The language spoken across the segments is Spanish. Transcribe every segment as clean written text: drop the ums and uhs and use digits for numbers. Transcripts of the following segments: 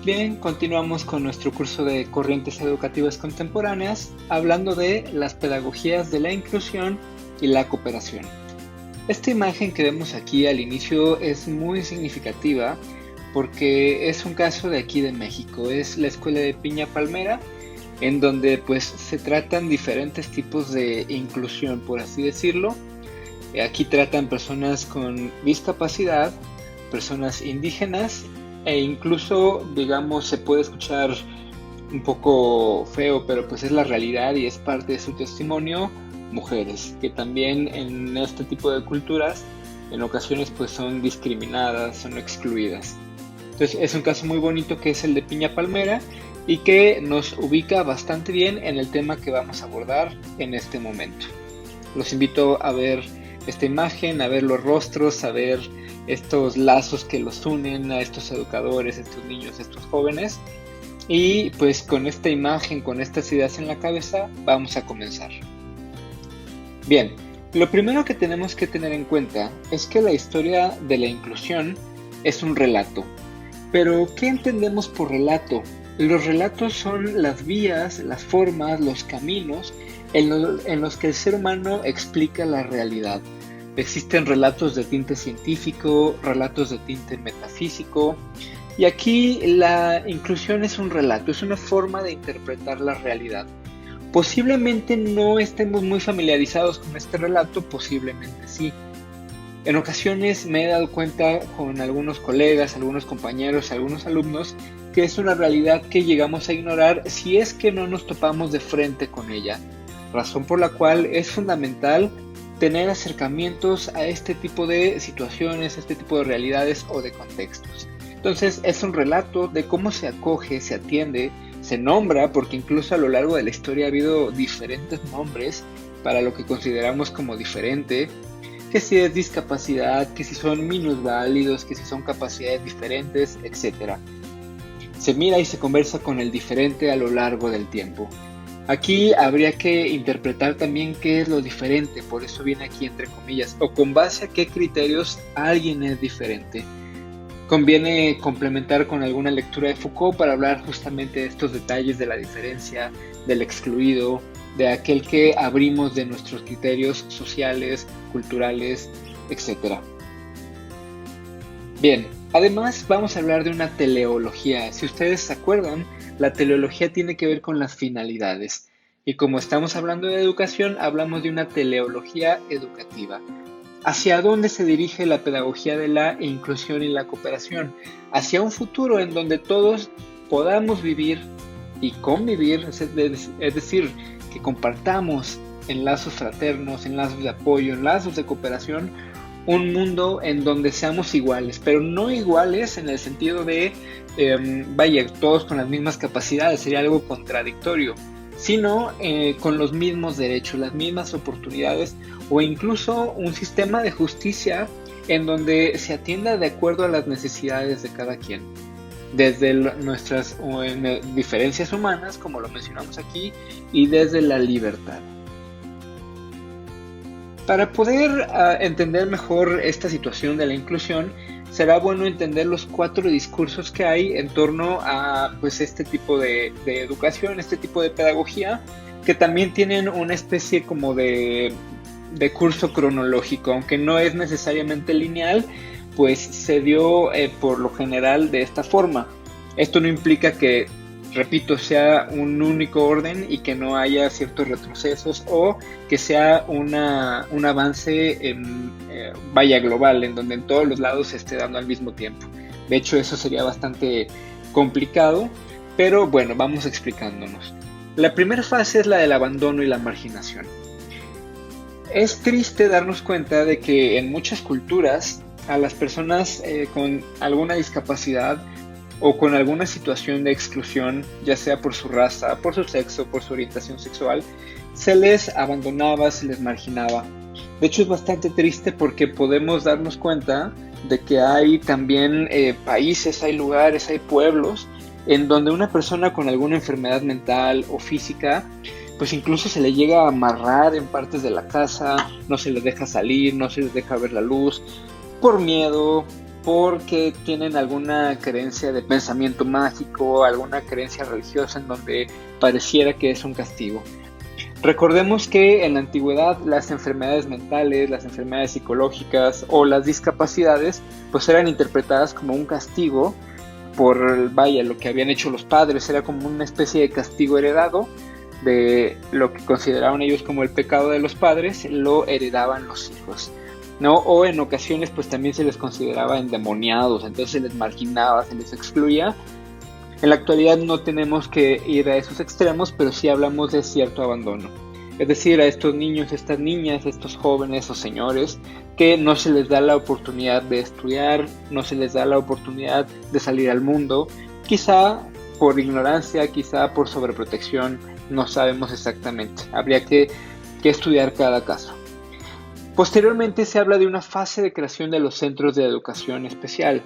Bien, continuamos con nuestro curso de Corrientes Educativas Contemporáneas, hablando de las pedagogías de la inclusión y la cooperación. Esta imagen que vemos aquí al inicio es muy significativa porque es un caso de aquí de México. Es la escuela de Piña Palmera, en donde pues se tratan diferentes tipos de inclusión, por así decirlo. Aquí tratan personas con discapacidad, personas indígenas e incluso, digamos, se puede escuchar un poco feo, pero pues es la realidad y es parte de su testimonio, mujeres, que también en este tipo de culturas en ocasiones pues son discriminadas, son excluidas. Entonces es un caso muy bonito que es el de Piña Palmera y que nos ubica bastante bien en el tema que vamos a abordar en este momento. Los invito a ver esta imagen, a ver los rostros, a ver estos lazos que los unen a estos educadores, estos niños, estos jóvenes. Y pues con esta imagen, con estas ideas en la cabeza, vamos a comenzar. Bien, lo primero que tenemos que tener en cuenta es que la historia de la inclusión es un relato. Pero, ¿qué entendemos por relato? Los relatos son las vías, las formas, los caminos en los que el ser humano explica la realidad. Existen relatos de tinte científico, relatos de tinte metafísico, y aquí la inclusión es un relato, es una forma de interpretar la realidad. Posiblemente no estemos muy familiarizados con este relato, posiblemente sí. En ocasiones me he dado cuenta con algunos colegas, algunos compañeros, algunos alumnos, que es una realidad que llegamos a ignorar si es que no nos topamos de frente con ella. Razón por la cual es fundamental tener acercamientos a este tipo de situaciones, a este tipo de realidades o de contextos. Entonces es un relato de cómo se acoge, se atiende, se nombra, porque incluso a lo largo de la historia ha habido diferentes nombres para lo que consideramos como diferente, que si es discapacidad, que si son minusválidos, que si son capacidades diferentes, etc. Se mira y se conversa con el diferente a lo largo del tiempo. Aquí habría que interpretar también qué es lo diferente, por eso viene aquí entre comillas, o con base a qué criterios alguien es diferente. Conviene complementar con alguna lectura de Foucault para hablar justamente de estos detalles de la diferencia, del excluido, de aquel que abrimos de nuestros criterios sociales, culturales, etc. Bien, además vamos a hablar de una teleología. Si ustedes se acuerdan, la teleología tiene que ver con las finalidades. Y como estamos hablando de educación, hablamos de una teleología educativa. ¿Hacia dónde se dirige la pedagogía de la inclusión y la cooperación? Hacia un futuro en donde todos podamos vivir y convivir, es decir, que compartamos en lazos fraternos, en lazos de apoyo, en lazos de cooperación, un mundo en donde seamos iguales, pero no iguales en el sentido de, todos con las mismas capacidades, sería algo contradictorio, sino con los mismos derechos, las mismas oportunidades o incluso un sistema de justicia en donde se atienda de acuerdo a las necesidades de cada quien, desde nuestras diferencias humanas, como lo mencionamos aquí, y desde la libertad. Para poder entender mejor esta situación de la inclusión, será bueno entender los 4 discursos que hay en torno a pues, este tipo de educación, este tipo de pedagogía, que también tienen una especie como de curso cronológico, aunque no es necesariamente lineal, pues se dio por lo general de esta forma. Esto no implica que, repito, sea un único orden y que no haya ciertos retrocesos o que sea un avance global, en donde en todos los lados se esté dando al mismo tiempo. De hecho, eso sería bastante complicado, pero bueno, vamos explicándonos. La primera fase es la del abandono y la marginación. Es triste darnos cuenta de que en muchas culturas a las personas con alguna discapacidad o con alguna situación de exclusión, ya sea por su raza, por su sexo, por su orientación sexual, se les abandonaba, se les marginaba. De hecho, es bastante triste porque podemos darnos cuenta de que hay también países, hay lugares, hay pueblos en donde una persona con alguna enfermedad mental o física, pues incluso se le llega a amarrar en partes de la casa, no se les deja salir, no se les deja ver la luz, por miedo, porque tienen alguna creencia de pensamiento mágico, alguna creencia religiosa en donde pareciera que es un castigo. Recordemos que en la antigüedad las enfermedades mentales, las enfermedades psicológicas o las discapacidades pues eran interpretadas como un castigo por lo que habían hecho los padres. Era como una especie de castigo heredado de lo que consideraban ellos como el pecado de los padres, lo heredaban los hijos, ¿no? O en ocasiones pues también se les consideraba endemoniados, entonces se les marginaba, se les excluía. En la actualidad no tenemos que ir a esos extremos, pero sí hablamos de cierto abandono. Es decir, a estos niños, estas niñas, estos jóvenes o señores que no se les da la oportunidad de estudiar, no se les da la oportunidad de salir al mundo, quizá por ignorancia, quizá por sobreprotección, no sabemos exactamente. Habría que estudiar cada caso. Posteriormente se habla de una fase de creación de los centros de educación especial.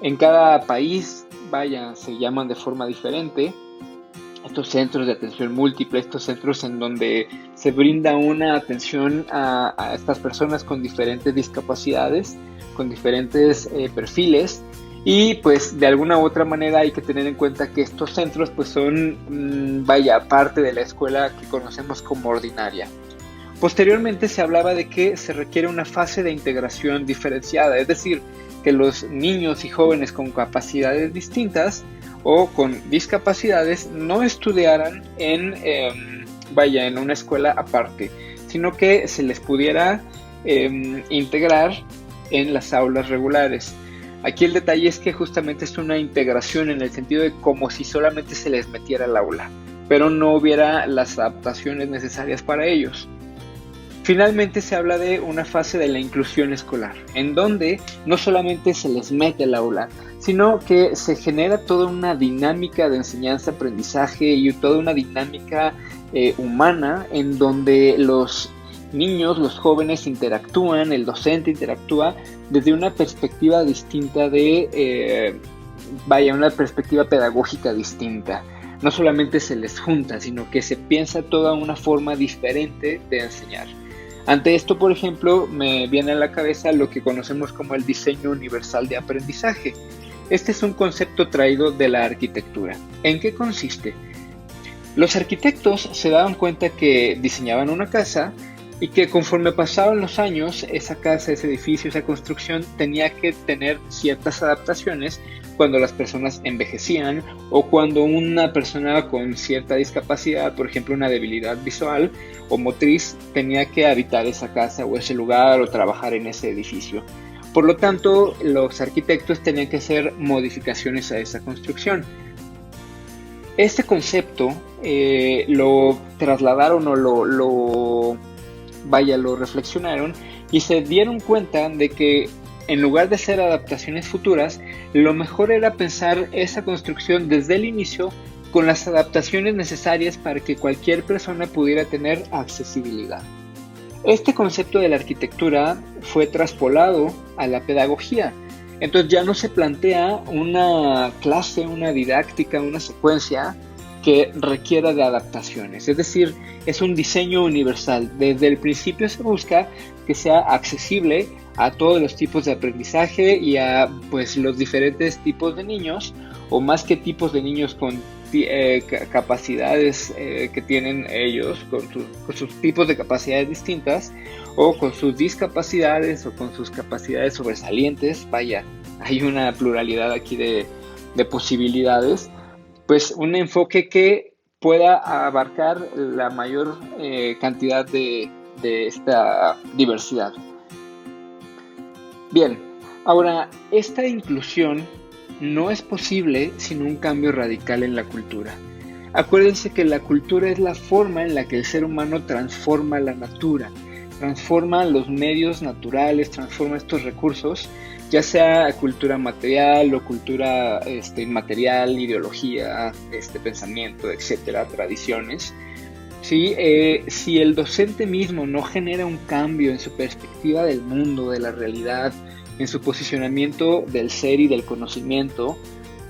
En cada país, se llaman de forma diferente. Estos centros de atención múltiple, estos centros en donde se brinda una atención a estas personas con diferentes discapacidades, con diferentes perfiles, y pues de alguna u otra manera hay que tener en cuenta que estos centros pues son, parte de la escuela que conocemos como ordinaria. Posteriormente se hablaba de que se requiere una fase de integración diferenciada, es decir, que los niños y jóvenes con capacidades distintas o con discapacidades no estudiaran en una escuela aparte, sino que se les pudiera integrar en las aulas regulares. Aquí el detalle es que justamente es una integración en el sentido de como si solamente se les metiera al aula, pero no hubiera las adaptaciones necesarias para ellos. Finalmente se habla de una fase de la inclusión escolar, en donde no solamente se les mete al aula, sino que se genera toda una dinámica de enseñanza-aprendizaje y toda una dinámica humana en donde los niños, los jóvenes interactúan, el docente interactúa desde una perspectiva distinta una perspectiva pedagógica distinta. No solamente se les junta, sino que se piensa toda una forma diferente de enseñar. Ante esto, por ejemplo, me viene a la cabeza lo que conocemos como el diseño universal de aprendizaje. Este es un concepto traído de la arquitectura. ¿En qué consiste? Los arquitectos se daban cuenta que diseñaban una casa y que conforme pasaban los años, esa casa, ese edificio, esa construcción tenía que tener ciertas adaptaciones cuando las personas envejecían o cuando una persona con cierta discapacidad, por ejemplo una debilidad visual o motriz, tenía que habitar esa casa o ese lugar o trabajar en ese edificio. Por lo tanto, los arquitectos tenían que hacer modificaciones a esa construcción. Este concepto lo trasladaron o lo reflexionaron y se dieron cuenta de que en lugar de hacer adaptaciones futuras, lo mejor era pensar esa construcción desde el inicio con las adaptaciones necesarias para que cualquier persona pudiera tener accesibilidad. Este concepto de la arquitectura fue traspolado a la pedagogía. Entonces ya no se plantea una clase, una didáctica, una secuencia que requiera de adaptaciones. Es decir, es un diseño universal. Desde el principio se busca que sea accesible a todos los tipos de aprendizaje y a los diferentes tipos de niños, o más que tipos de niños con capacidades que tienen ellos, con sus tipos de capacidades distintas, o con sus discapacidades o con sus capacidades sobresalientes. Hay una pluralidad aquí de posibilidades. Pues un enfoque que pueda abarcar la mayor cantidad de esta diversidad. Bien, ahora, esta inclusión no es posible sin un cambio radical en la cultura. Acuérdense que la cultura es la forma en la que el ser humano transforma la natura, transforma los medios naturales, transforma estos recursos, ya sea cultura material o cultura inmaterial, ideología, pensamiento, etcétera, tradiciones. ¿Sí? Si el docente mismo no genera un cambio en su perspectiva del mundo, de la realidad, en su posicionamiento del ser y del conocimiento,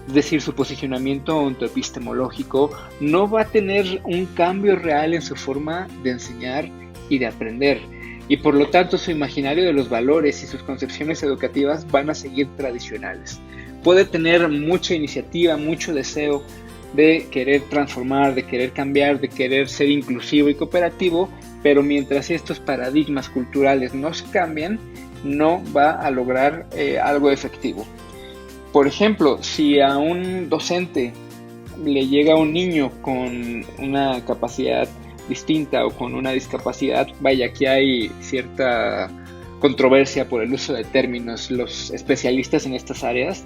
es decir, su posicionamiento ontoepistemológico, no va a tener un cambio real en su forma de enseñar y de aprender. y por lo tanto su imaginario de los valores y sus concepciones educativas van a seguir tradicionales. Puede tener mucha iniciativa, mucho deseo de querer transformar, de querer cambiar, de querer ser inclusivo y cooperativo, pero mientras estos paradigmas culturales no se cambien, no va a lograr algo efectivo. Por ejemplo, si a un docente le llega un niño con una capacidad distinta o con una discapacidad, vaya, aquí hay cierta controversia por el uso de términos. Los especialistas en estas áreas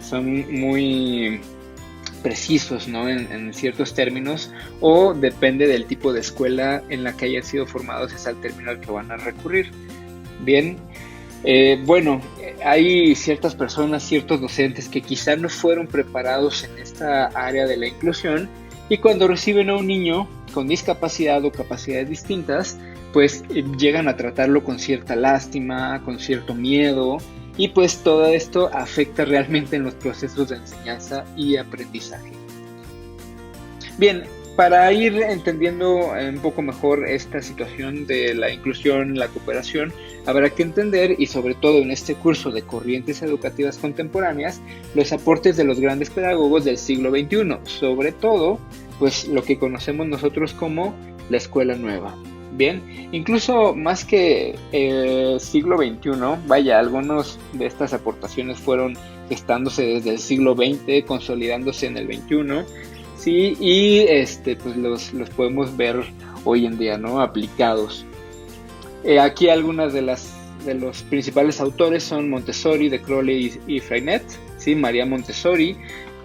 son muy precisos, ¿no? en ciertos términos, o depende del tipo de escuela en la que hayan sido formados, es al término al que van a recurrir. Bien, hay ciertas personas, ciertos docentes que quizá no fueron preparados en esta área de la inclusión, y cuando reciben a un niño con discapacidad o capacidades distintas, pues llegan a tratarlo con cierta lástima, con cierto miedo, y pues todo esto afecta realmente en los procesos de enseñanza y aprendizaje. Bien, para ir entendiendo un poco mejor esta situación de la inclusión, la cooperación, habrá que entender, y sobre todo en este curso de corrientes educativas contemporáneas, los aportes de los grandes pedagogos del siglo XXI, sobre todo pues lo que conocemos nosotros como la escuela nueva. Bien, incluso más que el siglo XXI, vaya, algunas de estas aportaciones fueron gestándose desde el siglo XX, consolidándose en el XXI, sí, y pues los podemos ver hoy en día, ¿no? Aplicados. Aquí algunas de los principales autores son Montessori, de Crowley y Freinet, sí, María Montessori,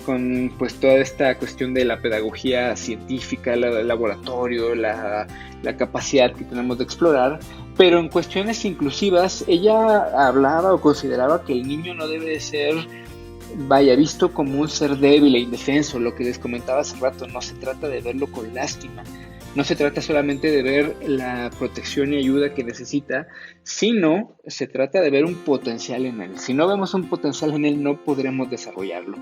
con pues toda esta cuestión de la pedagogía científica, el laboratorio, la capacidad que tenemos de explorar, pero en cuestiones inclusivas ella hablaba o consideraba que el niño no debe de ser, vaya, visto como un ser débil e indefenso. Lo que les comentaba hace rato, no se trata de verlo con lástima, no se trata solamente de ver la protección y ayuda que necesita, sino se trata de ver un potencial en él. Si no vemos un potencial en él, no podremos desarrollarlo.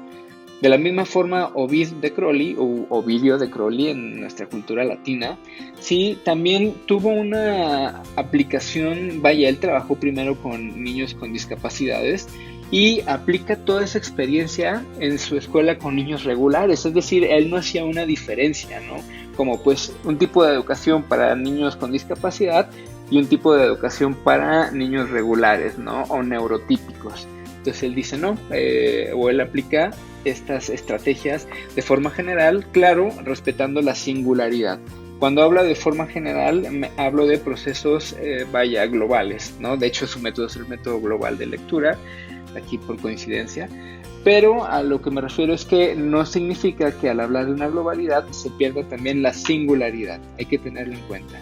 De la misma forma, Ovid de Crowley, o Ovidio de Crowley en nuestra cultura latina, sí, también tuvo una aplicación, vaya, él trabajó primero con niños con discapacidades y aplica toda esa experiencia en su escuela con niños regulares, es decir, él no hacía una diferencia, ¿no? Como pues un tipo de educación para niños con discapacidad y un tipo de educación para niños regulares, ¿no? O neurotípicos. Entonces él dice no, o él aplica estas estrategias de forma general, claro, respetando la singularidad. Cuando habla de forma general, hablo de procesos, globales, ¿no? De hecho, su método es el método global de lectura, aquí por coincidencia, pero a lo que me refiero es que no significa que al hablar de una globalidad se pierda también la singularidad, hay que tenerlo en cuenta.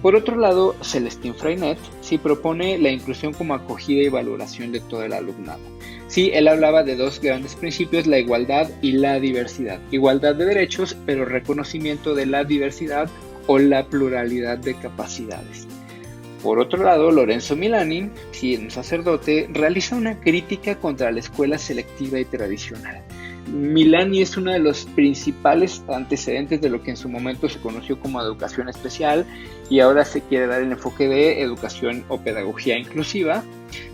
Por otro lado, Celestín Freinet sí propone la inclusión como acogida y valoración de todo el alumnado. Sí, él hablaba de dos grandes principios, la igualdad y la diversidad. Igualdad de derechos, pero reconocimiento de la diversidad o la pluralidad de capacidades. Por otro lado, Lorenzo Milani, sí, un sacerdote, realiza una crítica contra la escuela selectiva y tradicional. Milani es uno de los principales antecedentes de lo que en su momento se conoció como educación especial y ahora se quiere dar el enfoque de educación o pedagogía inclusiva.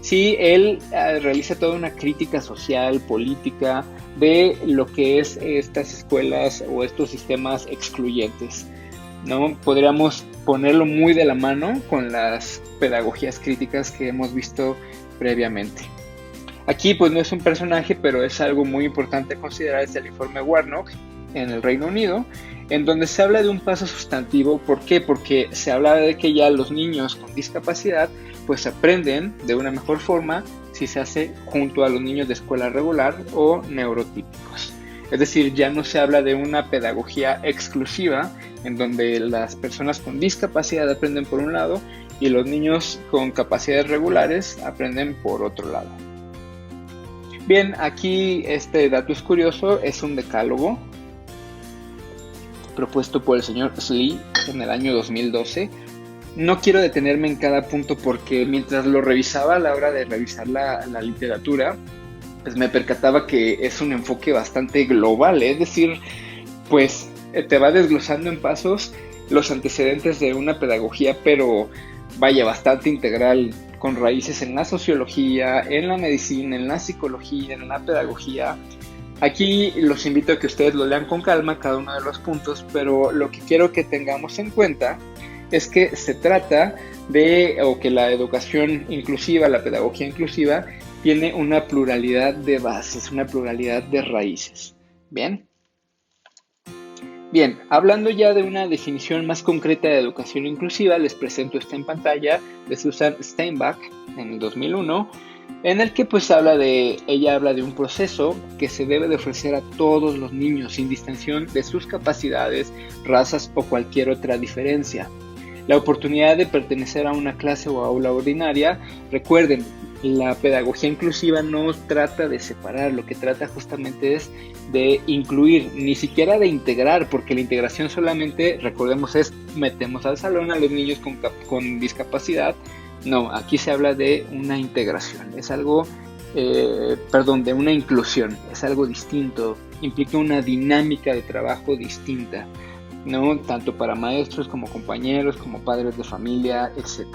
Sí, él realiza toda una crítica social, política de lo que es estas escuelas o estos sistemas excluyentes, ¿no? Podríamos ponerlo muy de la mano con las pedagogías críticas que hemos visto previamente. Aquí pues no es un personaje, pero es algo muy importante a considerar, es el informe Warnock en el Reino Unido, en donde se habla de un paso sustantivo. ¿Por qué? Porque se habla de que ya los niños con discapacidad pues aprenden de una mejor forma si se hace junto a los niños de escuela regular o neurotípicos. Es decir, ya no se habla de una pedagogía exclusiva en donde las personas con discapacidad aprenden por un lado y los niños con capacidades regulares aprenden por otro lado. Bien, aquí este dato es curioso, es un decálogo propuesto por el señor Slee en el año 2012. No quiero detenerme en cada punto porque mientras lo revisaba a la hora de revisar la literatura, pues me percataba que es un enfoque bastante global, es decir, pues te va desglosando en pasos los antecedentes de una pedagogía, pero vaya, bastante integral, con raíces en la sociología, en la medicina, en la psicología, en la pedagogía. Aquí los invito a que ustedes lo lean con calma cada uno de los puntos, pero lo que quiero que tengamos en cuenta es que se trata o que la educación inclusiva, la pedagogía inclusiva, tiene una pluralidad de bases, una pluralidad de raíces. ¿Bien? Bien, hablando ya de una definición más concreta de educación inclusiva, les presento esta en pantalla de Susan Steinbach en el 2001, en el que ella habla de un proceso que se debe de ofrecer a todos los niños sin distinción de sus capacidades, razas o cualquier otra diferencia. La oportunidad de pertenecer a una clase o aula ordinaria, recuerden, la pedagogía inclusiva no trata de separar, lo que trata justamente es de incluir, ni siquiera de integrar, porque la integración solamente, recordemos, es metemos al salón a los niños con discapacidad. No, aquí se habla de una integración, es algo, de una inclusión, es algo distinto, implica una dinámica de trabajo distinta, ¿no? Tanto para maestros como compañeros, como padres de familia, etc.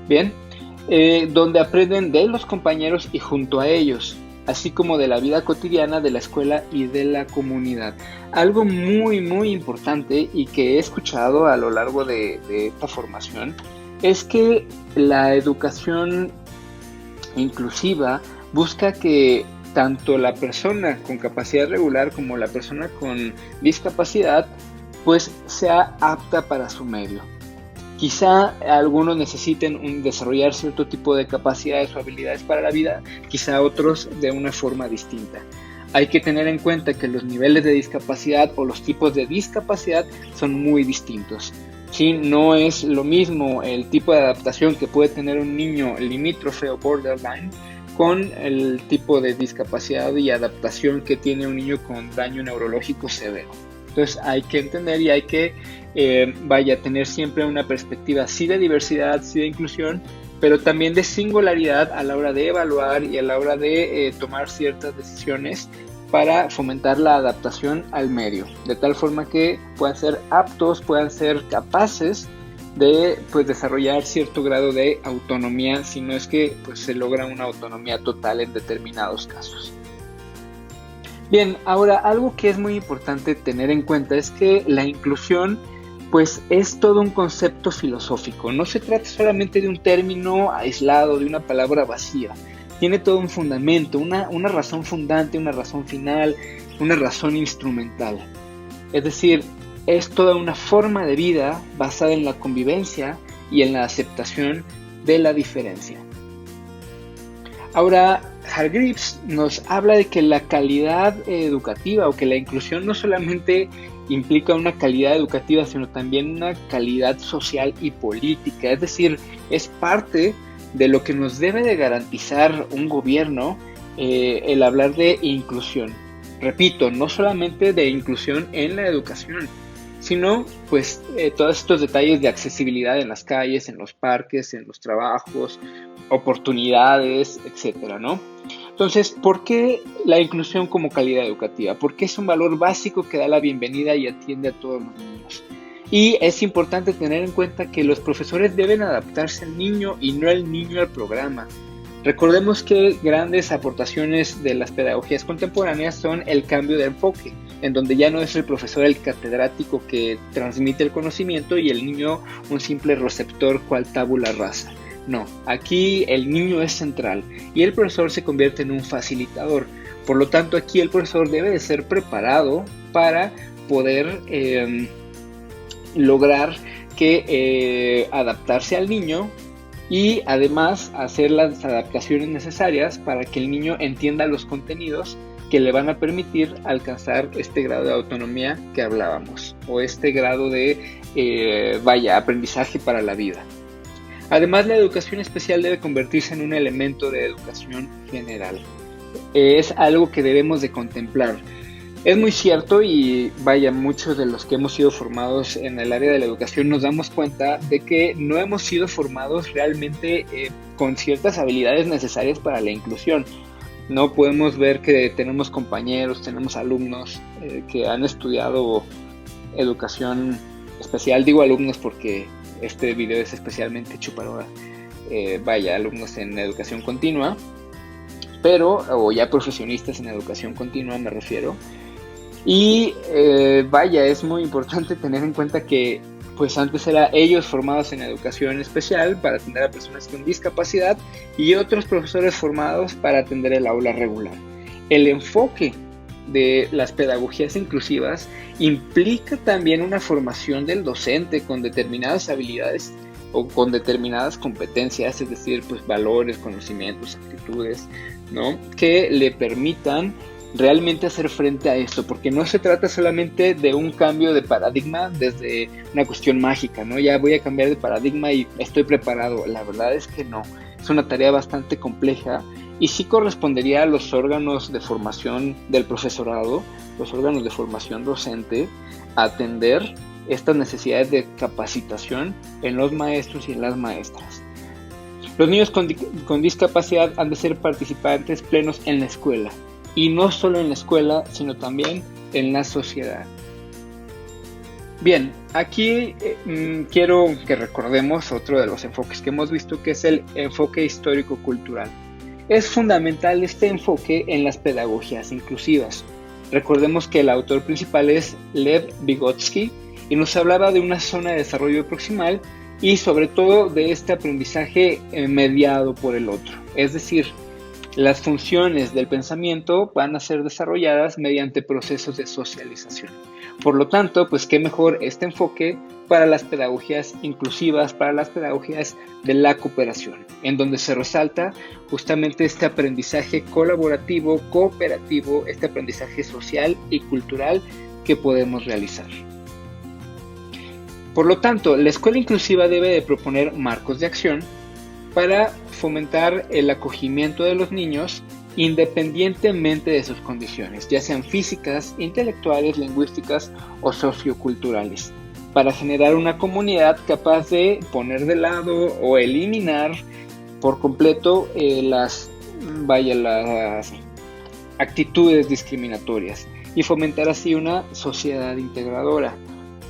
Bien, donde aprenden de los compañeros y junto a ellos, así como de la vida cotidiana de la escuela y de la comunidad. Algo muy, muy importante y que he escuchado a lo largo de esta formación es que la educación inclusiva busca que tanto la persona con capacidad regular como la persona con discapacidad pues sea apta para su medio. Quizá algunos necesiten desarrollar cierto tipo de capacidades o habilidades para la vida, quizá otros de una forma distinta. Hay que tener en cuenta que los niveles de discapacidad o los tipos de discapacidad son muy distintos. Sí, no es lo mismo el tipo de adaptación que puede tener un niño limítrofe o borderline con el tipo de discapacidad y adaptación que tiene un niño con daño neurológico severo. Entonces hay que entender y hay que tener siempre una perspectiva sí de diversidad, sí de inclusión, pero también de singularidad a la hora de evaluar y a la hora de tomar ciertas decisiones para fomentar la adaptación al medio, de tal forma que puedan ser aptos, puedan ser capaces de desarrollar cierto grado de autonomía, si no es que se logra una autonomía total en determinados casos. Bien, ahora algo que es muy importante tener en cuenta es que la inclusión es todo un concepto filosófico. No se trata solamente de un término aislado, de una palabra vacía. Tiene todo un fundamento, una razón fundante, una razón final, una razón instrumental. Es decir, es toda una forma de vida basada en la convivencia y en la aceptación de la diferencia. Ahora, Hargreaves nos habla de que la calidad educativa o que la inclusión no solamente implica una calidad educativa, sino también una calidad social y política. Es decir, es parte de lo que nos debe de garantizar un gobierno el hablar de inclusión. Repito, no solamente de inclusión en la educación, sino todos estos detalles de accesibilidad en las calles, en los parques, en los trabajos, oportunidades, etcétera, ¿no? Entonces, ¿por qué la inclusión como calidad educativa? Porque es un valor básico que da la bienvenida y atiende a todos los niños. Y es importante tener en cuenta que los profesores deben adaptarse al niño y no el niño al programa. Recordemos que grandes aportaciones de las pedagogías contemporáneas son el cambio de enfoque, en donde ya no es el profesor el catedrático que transmite el conocimiento y el niño un simple receptor cual tabula rasa. No, aquí el niño es central y el profesor se convierte en un facilitador. Por lo tanto, aquí el profesor debe de ser preparado para poder lograr adaptarse al niño y además hacer las adaptaciones necesarias para que el niño entienda los contenidos que le van a permitir alcanzar este grado de autonomía que hablábamos o este grado de aprendizaje para la vida. Además, la educación especial debe convertirse en un elemento de educación general. Es algo que debemos de contemplar. Es muy cierto y muchos de los que hemos sido formados en el área de la educación nos damos cuenta de que no hemos sido formados realmente con ciertas habilidades necesarias para la inclusión. No podemos ver que tenemos compañeros, tenemos alumnos que han estudiado educación especial. Digo alumnos porque Este video es especialmente hecho para, alumnos en educación continua, o ya profesionistas en educación continua me refiero. Y es muy importante tener en cuenta que pues antes era ellos formados en educación especial para atender a personas con discapacidad y otros profesores formados para atender el aula regular. El enfoque de las pedagogías inclusivas implica también una formación del docente con determinadas habilidades o con determinadas competencias, es decir, pues valores, conocimientos, actitudes, ¿no? Que le permitan realmente hacer frente a esto, porque no se trata solamente de un cambio de paradigma desde una cuestión mágica, ¿no? Ya voy a cambiar de paradigma y estoy preparado. La verdad es que no, es una tarea bastante compleja y sí correspondería a los órganos de formación del profesorado, los órganos de formación docente, atender estas necesidades de capacitación en los maestros y en las maestras. Los niños con discapacidad han de ser participantes plenos en la escuela, y no solo en la escuela, sino también en la sociedad. Bien, aquí quiero que recordemos otro de los enfoques que hemos visto, que es el enfoque histórico-cultural. Es fundamental este enfoque en las pedagogías inclusivas. Recordemos que el autor principal es Lev Vygotsky y nos hablaba de una zona de desarrollo proximal y sobre todo de este aprendizaje mediado por el otro. Es decir, las funciones del pensamiento van a ser desarrolladas mediante procesos de socialización. Por lo tanto, pues qué mejor este enfoque para las pedagogías inclusivas, para las pedagogías de la cooperación, en donde se resalta justamente este aprendizaje colaborativo, cooperativo, este aprendizaje social y cultural que podemos realizar. Por lo tanto, la escuela inclusiva debe de proponer marcos de acción para fomentar el acogimiento de los niños independientemente de sus condiciones, ya sean físicas, intelectuales, lingüísticas o socioculturales, para generar una comunidad capaz de poner de lado o eliminar por completo las actitudes discriminatorias y fomentar así una sociedad integradora.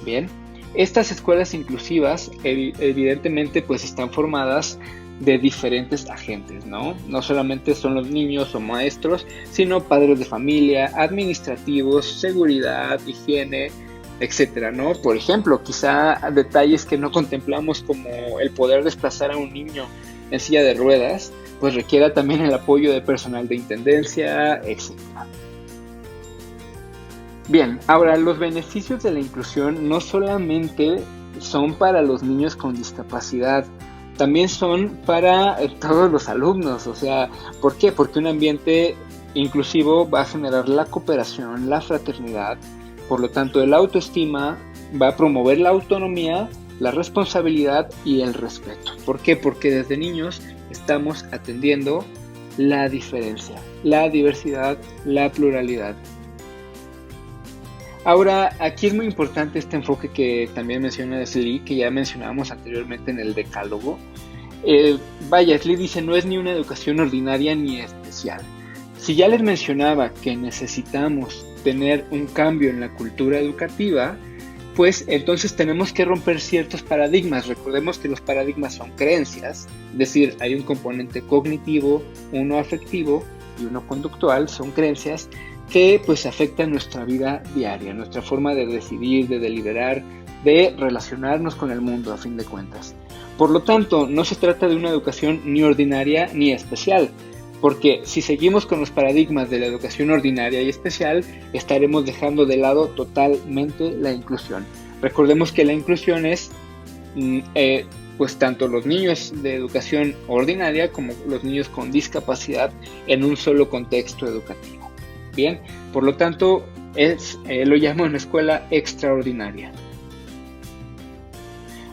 Bien, estas escuelas inclusivas evidentemente pues están formadas de diferentes agentes, ¿no? No solamente son los niños o maestros, sino padres de familia, administrativos, seguridad, higiene, etcétera, ¿no? Por ejemplo, quizá detalles que no contemplamos como el poder desplazar a un niño en silla de ruedas, pues requiera también el apoyo de personal de intendencia, etcétera. Bien, ahora los beneficios de la inclusión no solamente son para los niños con discapacidad, también son para todos los alumnos. O sea, ¿por qué? Porque un ambiente inclusivo va a generar la cooperación, la fraternidad, por lo tanto el autoestima, va a promover la autonomía, la responsabilidad y el respeto. ¿Por qué? Porque desde niños estamos atendiendo la diferencia, la diversidad, la pluralidad. Ahora, aquí es muy importante este enfoque que también menciona Slee, que ya mencionábamos anteriormente en el decálogo. Slee dice, no es ni una educación ordinaria ni especial. Si ya les mencionaba que necesitamos tener un cambio en la cultura educativa, pues entonces tenemos que romper ciertos paradigmas. Recordemos que los paradigmas son creencias, es decir, hay un componente cognitivo, uno afectivo y uno conductual, son creencias que pues afectan nuestra vida diaria, nuestra forma de decidir, de deliberar, de relacionarnos con el mundo a fin de cuentas. Por lo tanto, no se trata de una educación ni ordinaria ni especial, porque si seguimos con los paradigmas de la educación ordinaria y especial, estaremos dejando de lado totalmente la inclusión. Recordemos que la inclusión es pues tanto los niños de educación ordinaria como los niños con discapacidad en un solo contexto educativo. Bien, por lo tanto, lo llamo una escuela extraordinaria.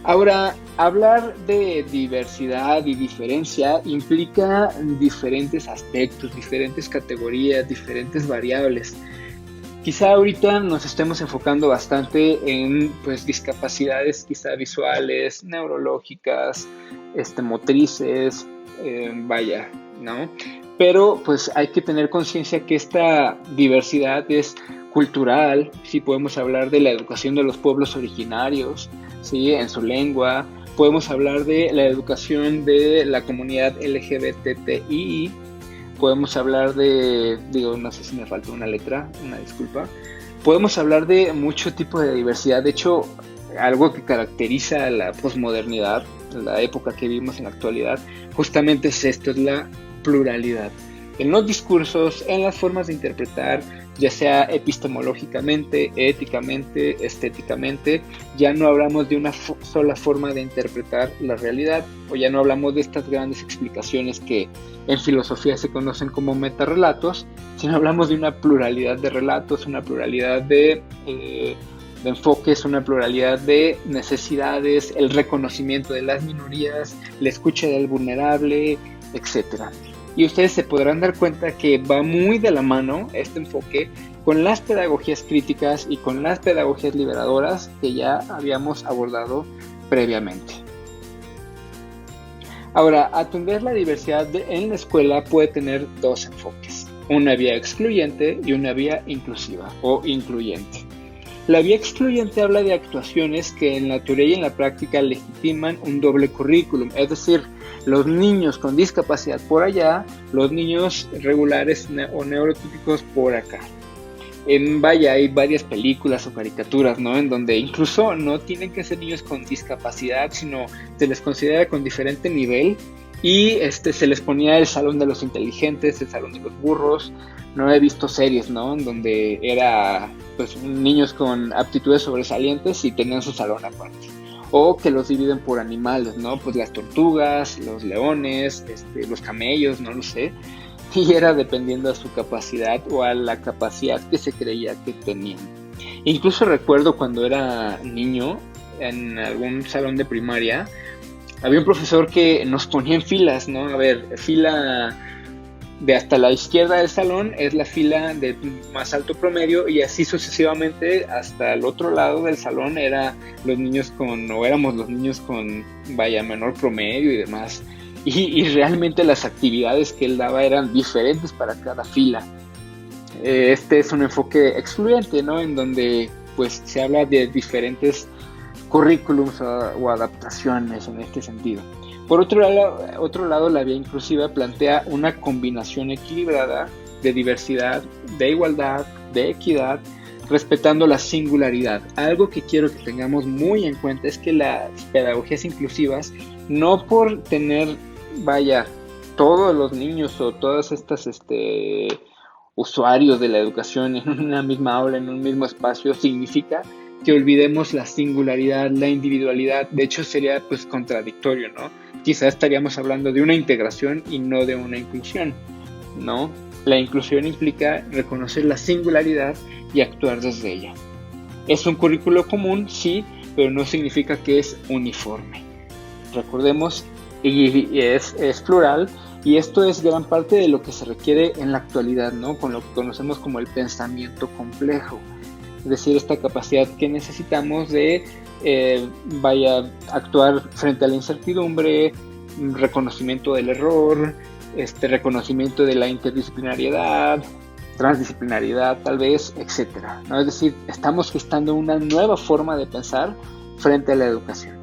Ahora, hablar de diversidad y diferencia implica diferentes aspectos, diferentes categorías, diferentes variables. Quizá ahorita nos estemos enfocando bastante en pues, discapacidades quizá visuales, neurológicas, motrices, ¿no? Pero pues hay que tener conciencia que esta diversidad es cultural. Sí, podemos hablar de la educación de los pueblos originarios, ¿sí? En su lengua, podemos hablar de la educación de la comunidad LGBTI, podemos hablar de, no sé si me faltó una letra, una disculpa. Podemos hablar de mucho tipo de diversidad. De hecho, algo que caracteriza a la posmodernidad, la época que vivimos en la actualidad, justamente es esto, es la pluralidad. En los discursos, en las formas de interpretar, ya sea epistemológicamente, éticamente, estéticamente, ya no hablamos de una sola forma de interpretar la realidad, o ya no hablamos de estas grandes explicaciones que en filosofía se conocen como metarrelatos, sino hablamos de una pluralidad de relatos, una pluralidad de enfoques, una pluralidad de necesidades, el reconocimiento de las minorías, la escucha del vulnerable, etc. Y ustedes se podrán dar cuenta que va muy de la mano este enfoque con las pedagogías críticas y con las pedagogías liberadoras que ya habíamos abordado previamente. Ahora, atender la diversidad en la escuela puede tener dos enfoques, una vía excluyente y una vía inclusiva o incluyente. La vía excluyente habla de actuaciones que en la teoría y en la práctica legitiman un doble currículum, es decir, los niños con discapacidad por allá, los niños regulares o neurotípicos por acá. Hay varias películas o caricaturas, ¿no? En donde incluso no tienen que ser niños con discapacidad, sino se les considera con diferente nivel y se les ponía el salón de los inteligentes, el salón de los burros. No he visto series, ¿no? En donde era pues niños con aptitudes sobresalientes y tenían su salón aparte. O que los dividen por animales, ¿no? Pues las tortugas, los leones, los camellos, no lo sé. Y era dependiendo a su capacidad o a la capacidad que se creía que tenían. Incluso recuerdo cuando era niño, en algún salón de primaria, había un profesor que nos ponía en filas, ¿no? A ver, fila de hasta la izquierda del salón es la fila de más alto promedio y así sucesivamente hasta el otro lado del salón éramos los niños con menor promedio y demás. Y realmente las actividades que él daba eran diferentes para cada fila. Este es un enfoque excluyente, ¿no? En donde pues se habla de diferentes currículums o adaptaciones en este sentido. Por otro lado, la vía inclusiva plantea una combinación equilibrada de diversidad, de igualdad, de equidad, respetando la singularidad. Algo que quiero que tengamos muy en cuenta es que las pedagogías inclusivas, no por tener, todos los niños o todas estas usuarios de la educación en una misma aula, en un mismo espacio, significa que olvidemos la singularidad, la individualidad. De hecho, sería pues contradictorio, ¿no? Quizás estaríamos hablando de una integración y no de una inclusión, ¿no? La inclusión implica reconocer la singularidad y actuar desde ella. Es un currículo común, sí, pero no significa que es uniforme. Recordemos, y es plural, y esto es gran parte de lo que se requiere en la actualidad, ¿no? Con lo que conocemos como el pensamiento complejo. Es decir, esta capacidad que necesitamos de actuar frente a la incertidumbre, reconocimiento del error, reconocimiento de la interdisciplinariedad, transdisciplinariedad tal vez, etcétera, ¿no? Es decir, estamos gestando una nueva forma de pensar frente a la educación.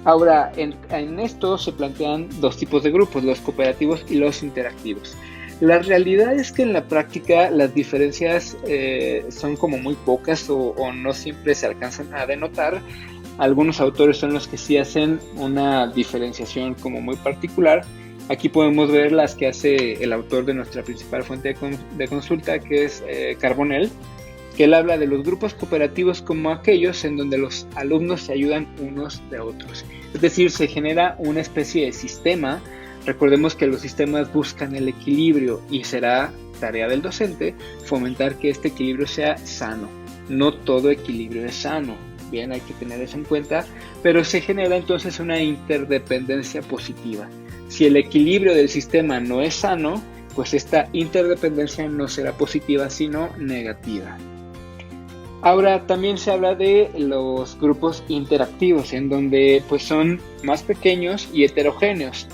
Ahora, en esto se plantean dos tipos de grupos, los cooperativos y los interactivos. La realidad es que en la práctica las diferencias son como muy pocas o no siempre se alcanzan a denotar. Algunos autores son los que sí hacen una diferenciación como muy particular. Aquí podemos ver las que hace el autor de nuestra principal fuente de consulta, que es Carbonell, que él habla de los grupos cooperativos como aquellos en donde los alumnos se ayudan unos de otros. Es decir, se genera una especie de sistema. Recordemos que los sistemas buscan el equilibrio y será tarea del docente fomentar que este equilibrio sea sano. No todo equilibrio es sano, bien, hay que tener eso en cuenta, pero se genera entonces una interdependencia positiva. Si el equilibrio del sistema no es sano, pues esta interdependencia no será positiva, sino negativa. Ahora también se habla de los grupos interactivos, en donde pues son más pequeños y heterogéneos.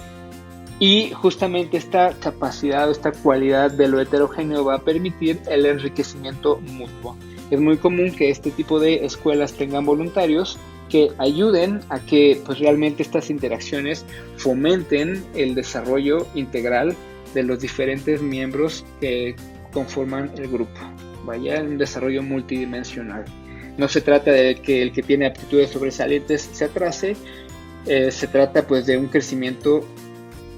Y justamente esta capacidad, esta cualidad de lo heterogéneo va a permitir el enriquecimiento mutuo. Es muy común que este tipo de escuelas tengan voluntarios que ayuden a que pues, realmente estas interacciones fomenten el desarrollo integral de los diferentes miembros que conforman el grupo. Vaya, un desarrollo multidimensional. No se trata de que el que tiene aptitudes sobresalientes se atrase, se trata pues de un crecimiento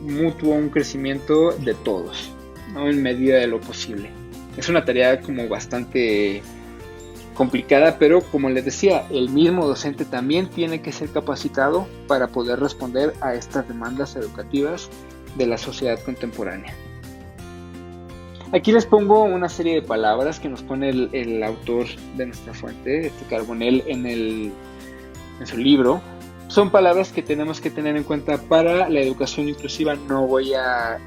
mutuo, un crecimiento de todos, ¿no? En medida de lo posible. Es una tarea como bastante complicada, pero como les decía, el mismo docente también tiene que ser capacitado para poder responder a estas demandas educativas de la sociedad contemporánea. Aquí les pongo una serie de palabras que nos pone el autor de nuestra fuente, Carbonell, en su libro. Son palabras que tenemos que tener en cuenta para la educación inclusiva. No voy a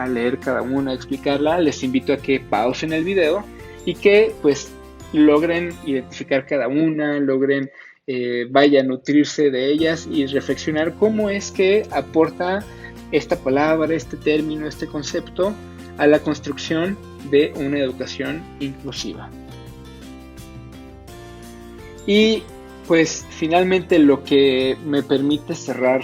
leer cada una, a explicarla. Les invito a que pausen el video y que pues logren identificar cada una, logren vaya a nutrirse de ellas y reflexionar cómo es que aporta esta palabra, este término, este concepto a la construcción de una educación inclusiva. Y pues finalmente lo que me permite cerrar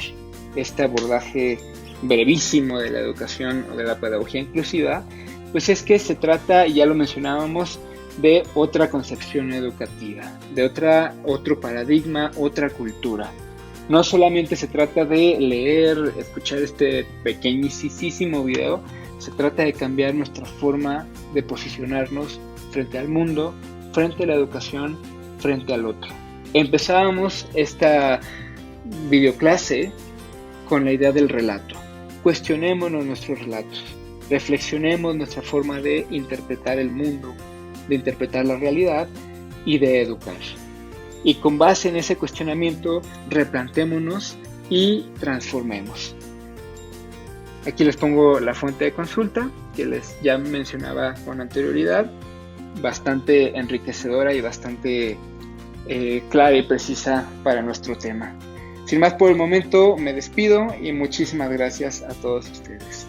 este abordaje brevísimo de la educación o de la pedagogía inclusiva, pues es que se trata, ya lo mencionábamos, de otra concepción educativa, de otro paradigma, otra cultura. No solamente se trata de leer, escuchar este pequeñísimo video, se trata de cambiar nuestra forma de posicionarnos frente al mundo, frente a la educación, frente al otro. Empezábamos esta videoclase con la idea del relato. Cuestionémonos nuestros relatos, reflexionemos nuestra forma de interpretar el mundo, de interpretar la realidad y de educar. Y con base en ese cuestionamiento, replantémonos y transformemos. Aquí les pongo la fuente de consulta que les ya mencionaba con anterioridad, bastante enriquecedora y bastante clara y precisa para nuestro tema. Sin más por el momento, me despido y muchísimas gracias a todos ustedes.